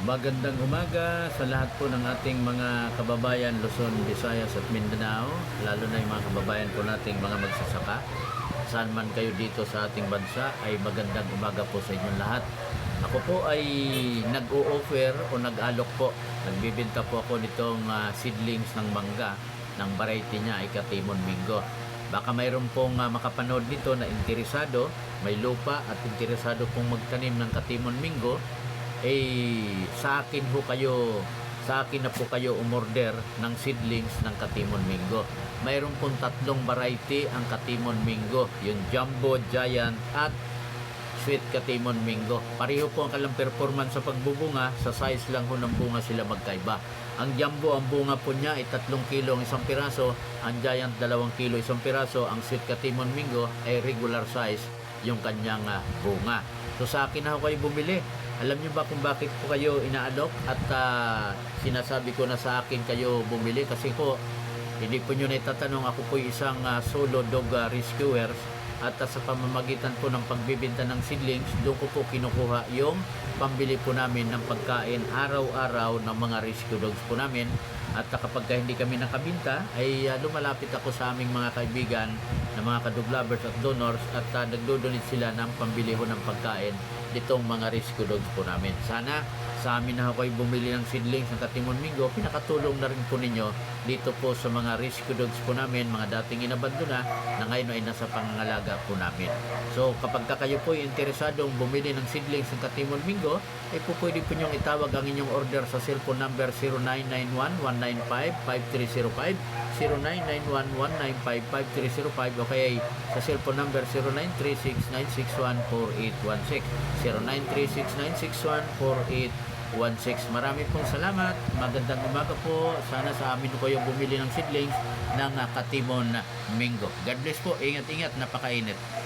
Magandang umaga sa lahat po ng ating mga kababayan Luzon, Visayas at Mindanao, lalo na yung mga kababayan po nating mga magsasaka. Saan man kayo dito sa ating bansa ay magandang umaga po sa inyong lahat. Ako po ay nag-o-offer o nag-alok po. Nagbibenta po ako nitong seedlings ng mangga ng variety niya ay Katimon Mingo. Baka mayroon pong makapanood nito na interesado, may lupa at interesado pong magtanim ng Katimon Mingo, sa akin na po kayo umorder ng seedlings ng Katimon Mingo. Mayroon pong 3 variety ang Katimon Mingo, yung Jumbo, Giant at Sweet Katimon Mingo. Pareho po ang kalang performance sa pagbubunga, sa size lang ho ng bunga sila magkaiba. Ang Jumbo, ang bunga po niya ay 3 kilo ang isang piraso, ang Giant 2 kilo isang piraso, ang Sweet Katimon Mingo ay regular size yung kanyang bunga. So sa akin na ho kayo bumili. Alam niyo ba kung bakit po kayo inaalok at sinasabi ko na sa akin kayo bumili? Kasi po, hindi po nyo naitatanong, ako po isang solo dog rescuers at sa pamamagitan po ng pagbibenta ng seedlings, doon ko po kinukuha yung pambili po namin ng pagkain araw-araw ng mga rescue dogs po namin. At kapag hindi kami nakabinta, ay lumalapit ako sa aming mga kaibigan na mga kadog lovers at donors at nagdodonate sila ng pambili ho ng pagkain ditong mga rescue dogs po namin. Sana sa amin na kayo bumili ng seedlings ng Katimon Mingo, pinakatulong na rin po ninyo dito po sa mga rescue dogs po namin, mga dating inabandona na ngayon ay nasa pangangalaga po namin. So kapag kayo po ay interesadong bumili ng seedlings ng Katimon Mingo, ay po pwede po nyong itawag ang inyong order sa cellphone number 0991-195-5305, 0991-195-5305 o kaya sa cellphone number 0936-961-4816, 0936-961-4816. Marami pong salamat. Magandang umaga po. Sana sa amin ko yung bumili ng seedlings ng Katimon Mingo. God bless po. Ingat-ingat. Napakainit.